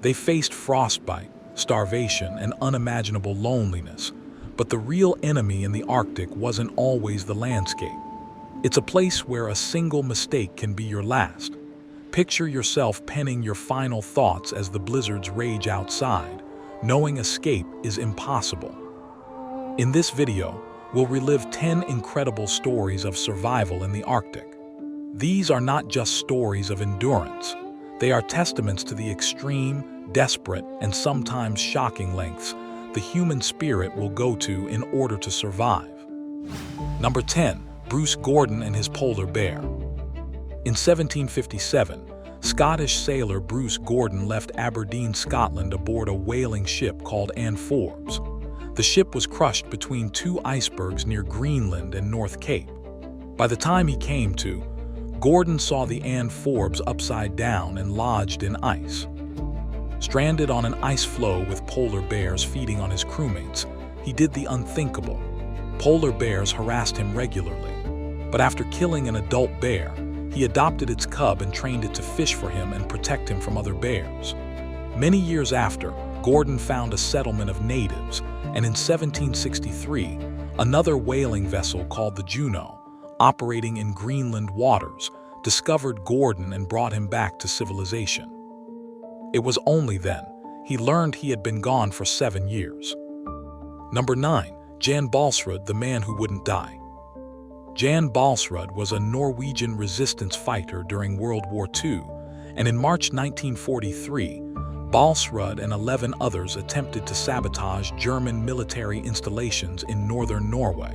They faced frostbite, starvation, and unimaginable loneliness. But the real enemy in the Arctic wasn't always the landscape. It's a place where a single mistake can be your last. Picture yourself penning your final thoughts as the blizzards rage outside, knowing escape is impossible. In this video, we'll relive 10 incredible stories of survival in the Arctic. These are not just stories of endurance. They are testaments to the extreme, desperate, and sometimes shocking lengths the human spirit will go to in order to survive. Number 10. Bruce Gordon and his polar bear. In 1757, Scottish sailor Bruce Gordon left Aberdeen, Scotland aboard a whaling ship called Anne Forbes. The ship was crushed between two icebergs near Greenland and North Cape. By the time he came to, Gordon saw the Anne Forbes upside down and lodged in ice. Stranded on an ice floe with polar bears feeding on his crewmates, he did the unthinkable. Polar bears harassed him regularly, but after killing an adult bear, he adopted its cub and trained it to fish for him and protect him from other bears. Many years after, Gordon found a settlement of natives, and in 1763, another whaling vessel called the Juno, operating in Greenland waters, discovered Gordon and brought him back to civilization. It was only then he learned he had been gone for 7 years. Number 9. Jan Balsrud, the man who wouldn't die. Jan Balsrud was a Norwegian resistance fighter during World War II, and in March 1943, Balsrud and 11 others attempted to sabotage German military installations in northern Norway.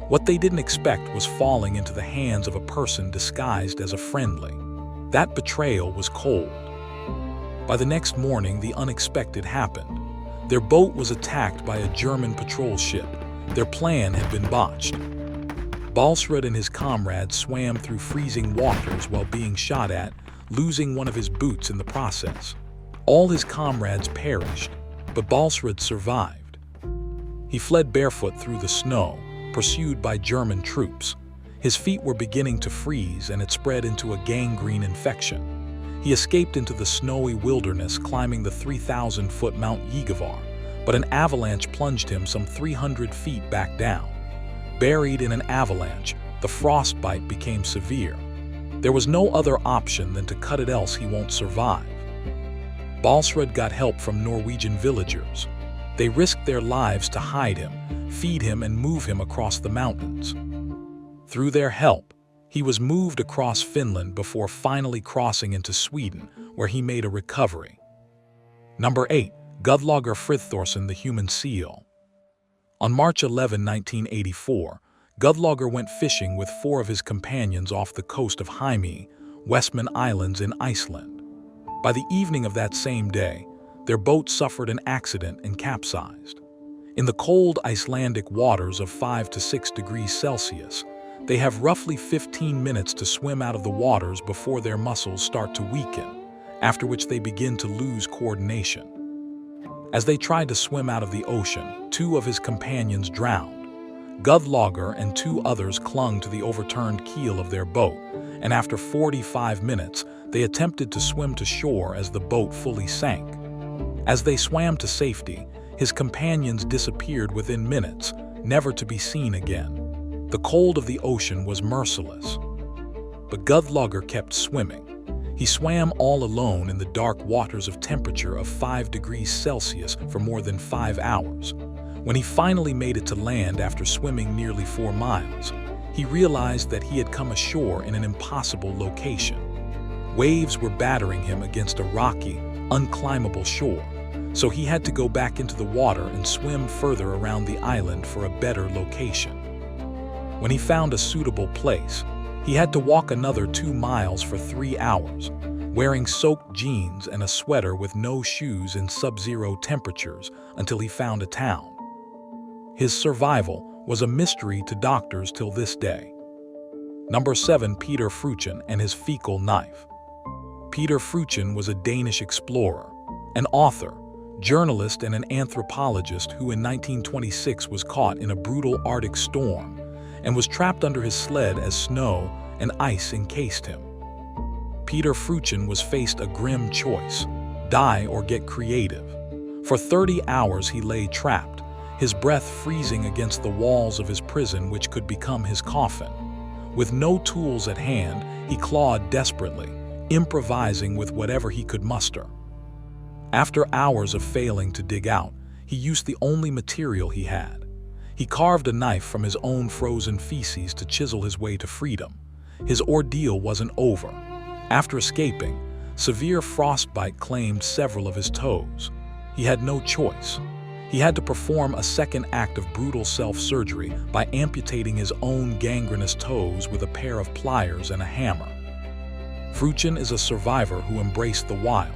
What they didn't expect was falling into the hands of a person disguised as a friendly. That betrayal was cold. By the next morning, the unexpected happened. Their boat was attacked by a German patrol ship. Their plan had been botched. Balsrud and his comrades swam through freezing waters while being shot at, losing one of his boots in the process. All his comrades perished, but Balsrud survived. He fled barefoot through the snow, pursued by German troops. His feet were beginning to freeze and it spread into a gangrene infection. He escaped into the snowy wilderness, climbing the 3,000-foot Mount Yegvar, but an avalanche plunged him some 300 feet back down. Buried in an avalanche, the frostbite became severe. There was no other option than to cut it, else he won't survive. Balsrud got help from Norwegian villagers. They risked their lives to hide him, feed him, and move him across the mountains. Through their help, he was moved across Finland before finally crossing into Sweden, where he made a recovery. Number 8. Gudlager Friththorsen, the human seal. On March 11, 1984, Gudlager went fishing with 4 of his companions off the coast of Hymi, Westman Islands in Iceland. By the evening of that same day, their boat suffered an accident and capsized. In the cold Icelandic waters of 5 to 6 degrees Celsius, they have roughly 15 minutes to swim out of the waters before their muscles start to weaken, after which they begin to lose coordination. As they tried to swim out of the ocean, 2 of his companions drowned. Gudlager and 2 others clung to the overturned keel of their boat, and after 45 minutes, they attempted to swim to shore as the boat fully sank. As they swam to safety, his companions disappeared within minutes, never to be seen again. The cold of the ocean was merciless. But Gudlager kept swimming. He swam all alone in the dark waters of temperature of 5 degrees Celsius for more than 5 hours. When he finally made it to land after swimming nearly 4 miles, he realized that he had come ashore in an impossible location. Waves were battering him against a rocky, unclimbable shore, so he had to go back into the water and swim further around the island for a better location. When he found a suitable place, he had to walk another 2 miles for 3 hours, wearing soaked jeans and a sweater with no shoes in sub-zero temperatures until he found a town. His survival was a mystery to doctors till this day. Number 7. Peter Fruchen and his fecal knife. Peter Fruchen was a Danish explorer, an author, journalist, and an anthropologist who in 1926 was caught in a brutal Arctic storm and was trapped under his sled as snow and ice encased him. Peter Fruchen was faced a grim choice: die or get creative. For 30 hours he lay trapped, his breath freezing against the walls of his prison which could become his coffin. With no tools at hand, he clawed desperately, improvising with whatever he could muster. After hours of failing to dig out, he used the only material he had. He carved a knife from his own frozen feces to chisel his way to freedom. His ordeal wasn't over. After escaping, severe frostbite claimed several of his toes. He had no choice. He had to perform a second act of brutal self-surgery by amputating his own gangrenous toes with a pair of pliers and a hammer. Fruchen is a survivor who embraced the wild,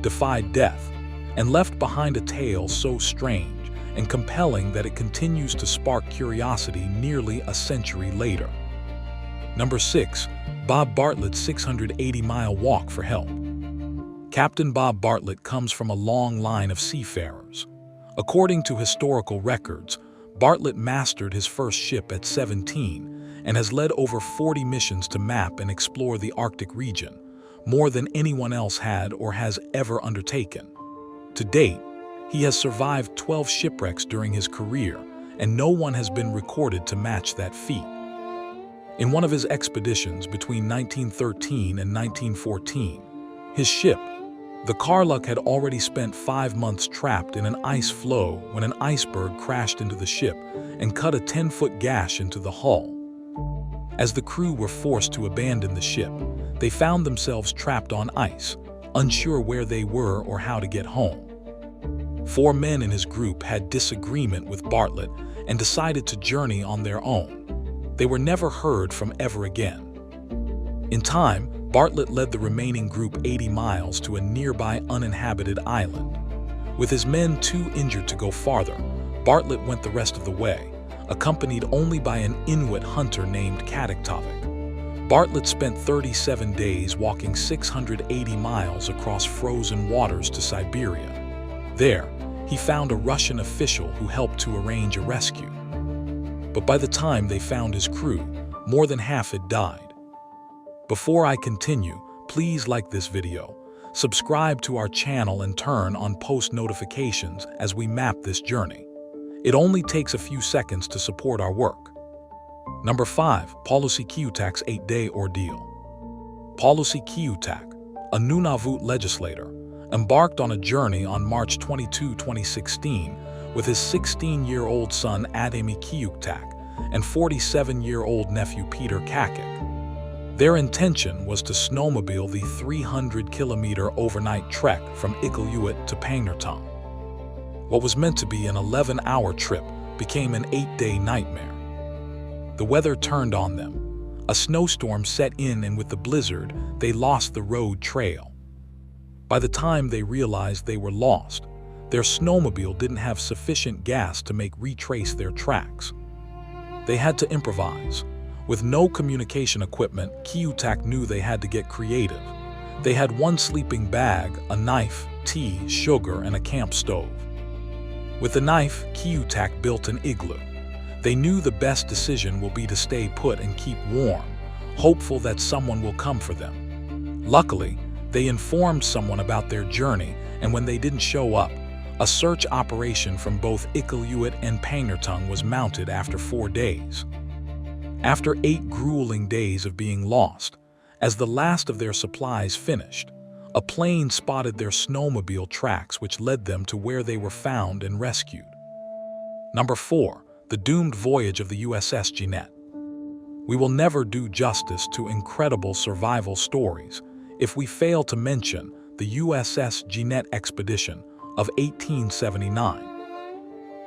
defied death, and left behind a tale so strange and compelling that it continues to spark curiosity nearly a century later. Number 6. Bob Bartlett's 680-mile walk for help. Captain Bob Bartlett comes from a long line of seafarers. According to historical records, Bartlett mastered his first ship at 17 and has led over 40 missions to map and explore the Arctic region, more than anyone else had or has ever undertaken. To date, he has survived 12 shipwrecks during his career, and no one has been recorded to match that feat. In one of his expeditions between 1913 and 1914, his ship, the Karluk, had already spent 5 months trapped in an ice floe when an iceberg crashed into the ship and cut a 10-foot gash into the hull. As the crew were forced to abandon the ship, they found themselves trapped on ice, unsure where they were or how to get home. 4 men in his group had disagreement with Bartlett and decided to journey on their own. They were never heard from ever again. In time, Bartlett led the remaining group 80 miles to a nearby uninhabited island. With his men too injured to go farther, Bartlett went the rest of the way, accompanied only by an Inuit hunter named Kadiktovik. Bartlett spent 37 days walking 680 miles across frozen waters to Siberia. There, he found a Russian official who helped to arrange a rescue. But by the time they found his crew, more than half had died. Before I continue, please like this video, subscribe to our channel and turn on post notifications as we map this journey. It only takes a few seconds to support our work. Number 5. Pawlusi Kiutak's 8-day ordeal. Pawlusi Kiutak, a Nunavut legislator, embarked on a journey on March 22, 2016 with his 16-year-old son Ademi Kiutak and 47-year-old nephew Peter Kakik. Their intention was to snowmobile the 300-kilometer overnight trek from Iqaluit to Pangnirtung. What was meant to be an 11-hour trip became an 8-day nightmare. The weather turned on them. A snowstorm set in, and with the blizzard, they lost the road trail. By the time they realized they were lost, their snowmobile didn't have sufficient gas to retrace their tracks. They had to improvise. With no communication equipment, Kiutak knew they had to get creative. They had one sleeping bag, a knife, tea, sugar, and a camp stove. With the knife, Kiutak built an igloo. They knew the best decision will be to stay put and keep warm, hopeful that someone will come for them. Luckily, they informed someone about their journey, and when they didn't show up, a search operation from both Iqaluit and Pangnirtung was mounted after 4 days. After 8 grueling days of being lost, as the last of their supplies finished, a plane spotted their snowmobile tracks which led them to where they were found and rescued. Number 4. The doomed voyage of the USS Jeannette. We will never do justice to incredible survival stories if we fail to mention the USS Jeannette expedition of 1879.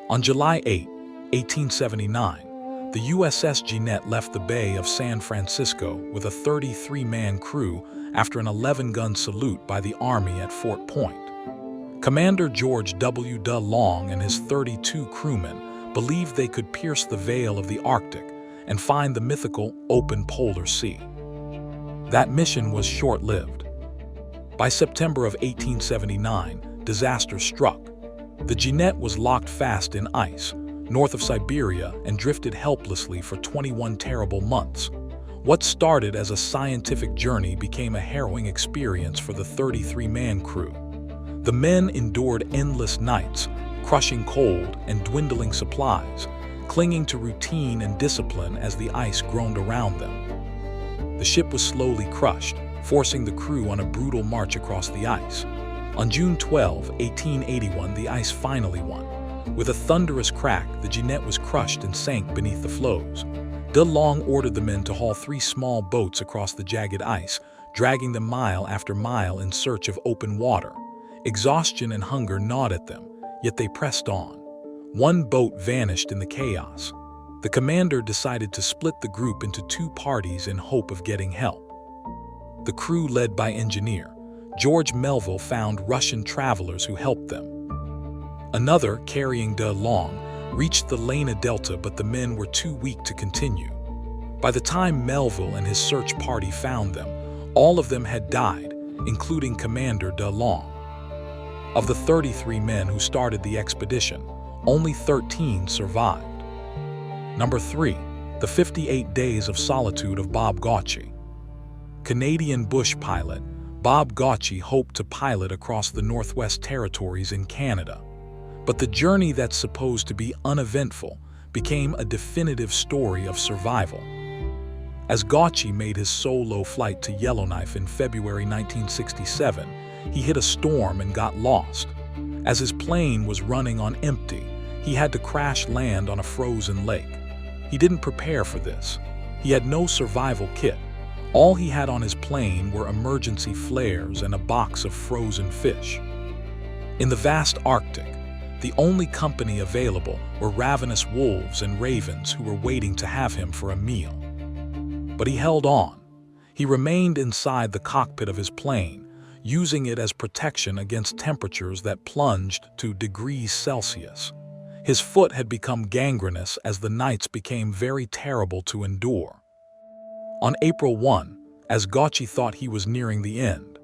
On July 8, 1879, the USS Jeannette left the Bay of San Francisco with a 33-man crew after an 11-gun salute by the Army at Fort Point. Commander George W. De Long and his 32 crewmen believed they could pierce the veil of the Arctic and find the mythical open polar sea. That mission was short-lived. By September of 1879, disaster struck. The Jeannette was locked fast in ice, north of Siberia, and drifted helplessly for 21 terrible months. What started as a scientific journey became a harrowing experience for the 33-man crew. The men endured endless nights, crushing cold and dwindling supplies, clinging to routine and discipline as the ice groaned around them. The ship was slowly crushed, forcing the crew on a brutal march across the ice. On June 12, 1881, the ice finally won. With a thunderous crack, the Jeannette was crushed and sank beneath the floes. De Long ordered the men to haul 3 small boats across the jagged ice, dragging them mile after mile in search of open water. Exhaustion and hunger gnawed at them, yet they pressed on. One boat vanished in the chaos. The commander decided to split the group into 2 parties in hope of getting help. The crew, led by engineer George Melville, found Russian travelers who helped them. Another, carrying De Long, reached the Lena Delta, but the men were too weak to continue. By the time Melville and his search party found them, all of them had died, including Commander De Long. Of the 33 men who started the expedition, only 13 survived. Number 3. The 58 Days of Solitude of Bob Gaucher. Canadian bush pilot Bob Gaucher hoped to pilot across the Northwest Territories in Canada. But the journey that's supposed to be uneventful became a definitive story of survival. As Gaucher made his solo flight to Yellowknife in February 1967, he hit a storm and got lost. As his plane was running on empty, he had to crash land on a frozen lake. He didn't prepare for this. He had no survival kit. All he had on his plane were emergency flares and a box of frozen fish. In the vast Arctic, the only company available were ravenous wolves and ravens who were waiting to have him for a meal. But he held on. He remained inside the cockpit of his plane, using it as protection against temperatures that plunged to degrees Celsius. His foot had become gangrenous as the nights became very terrible to endure. On April 1, as Gaucher thought he was nearing the end,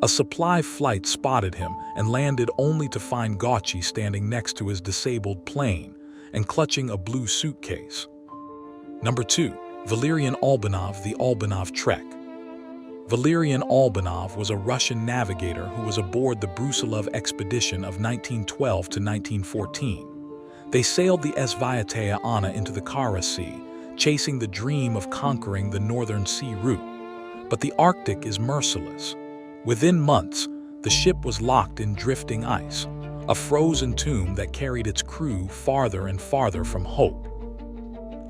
a supply flight spotted him and landed only to find Gaucher standing next to his disabled plane and clutching a blue suitcase. Number 2. Valerian Albanov, the Albanov Trek. Valerian Albanov was a Russian navigator who was aboard the Brusilov expedition of 1912 to 1914. They sailed the Svyatea Anna into the Kara Sea, chasing the dream of conquering the northern sea route. But the Arctic is merciless. Within months, the ship was locked in drifting ice, a frozen tomb that carried its crew farther and farther from hope.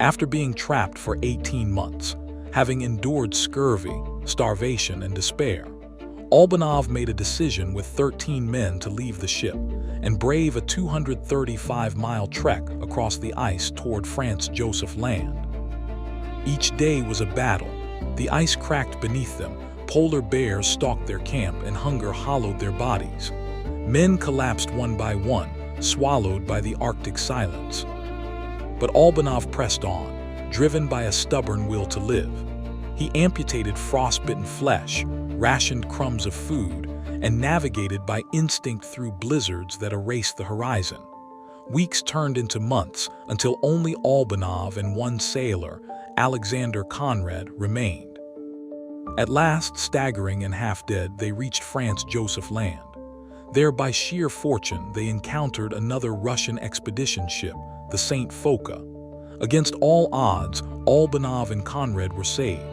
After being trapped for 18 months, having endured scurvy, starvation, and despair, Albanov made a decision with 13 men to leave the ship and brave a 235-mile trek across the ice toward Franz Joseph Land. Each day was a battle. The ice cracked beneath them, polar bears stalked their camp, and hunger hollowed their bodies. Men collapsed one by one, swallowed by the Arctic silence. But Albanov pressed on, driven by a stubborn will to live. He amputated frostbitten flesh, rationed crumbs of food, and navigated by instinct through blizzards that erased the horizon. Weeks turned into months until only Albanov and one sailor, Alexander Conrad, remained. At last, staggering and half-dead, they reached Franz Joseph Land. There, by sheer fortune, they encountered another Russian expedition ship, the St. Foka. Against all odds, Albanov and Conrad were saved.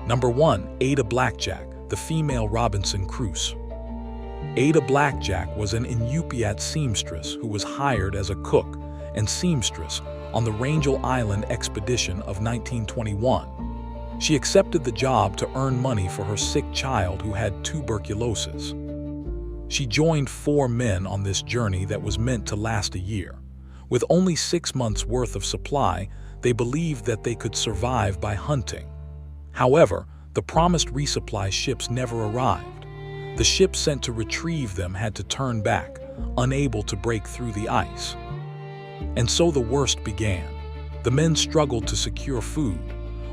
Number 1. Ada Blackjack, the female Robinson Crusoe. Ada Blackjack was an Inupiat seamstress who was hired as a cook and seamstress on the Rangel Island expedition of 1921. She accepted the job to earn money for her sick child who had tuberculosis. She joined 4 men on this journey that was meant to last a year. With only 6 months' worth of supply, they believed that they could survive by hunting. However, the promised resupply ships never arrived. The ship sent to retrieve them had to turn back, unable to break through the ice. And so the worst began. The men struggled to secure food.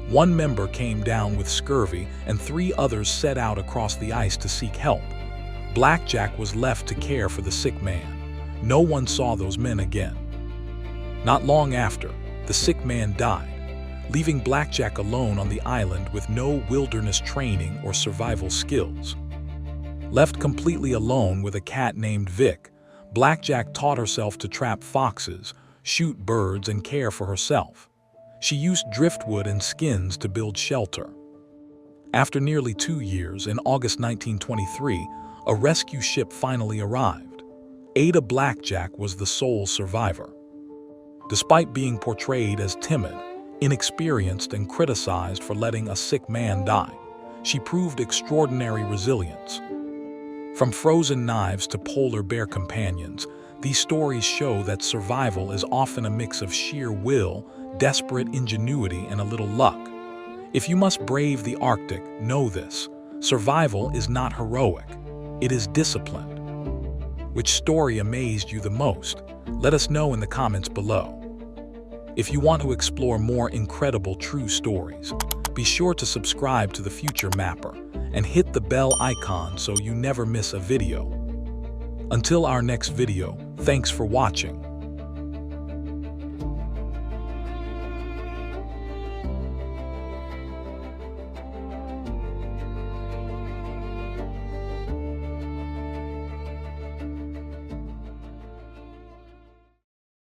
One member came down with scurvy, and 3 others set out across the ice to seek help. Blackjack was left to care for the sick man. No one saw those men again. Not long after, the sick man died, leaving Blackjack alone on the island with no wilderness training or survival skills. Left completely alone with a cat named Vic, Blackjack taught herself to trap foxes, shoot birds, and care for herself. She used driftwood and skins to build shelter. After nearly 2 years, in August 1923, a rescue ship finally arrived. Ada Blackjack was the sole survivor. Despite being portrayed as timid, inexperienced, and criticized for letting a sick man die, she proved extraordinary resilience. From frozen knives to polar bear companions, these stories show that survival is often a mix of sheer will, desperate ingenuity, and a little luck. If you must brave the Arctic, know this: survival is not heroic, it is disciplined. Which story amazed you the most? Let us know in the comments below. If you want to explore more incredible true stories, be sure to subscribe to the Future Mapper and hit the bell icon so you never miss a video. Until our next video, thanks for watching.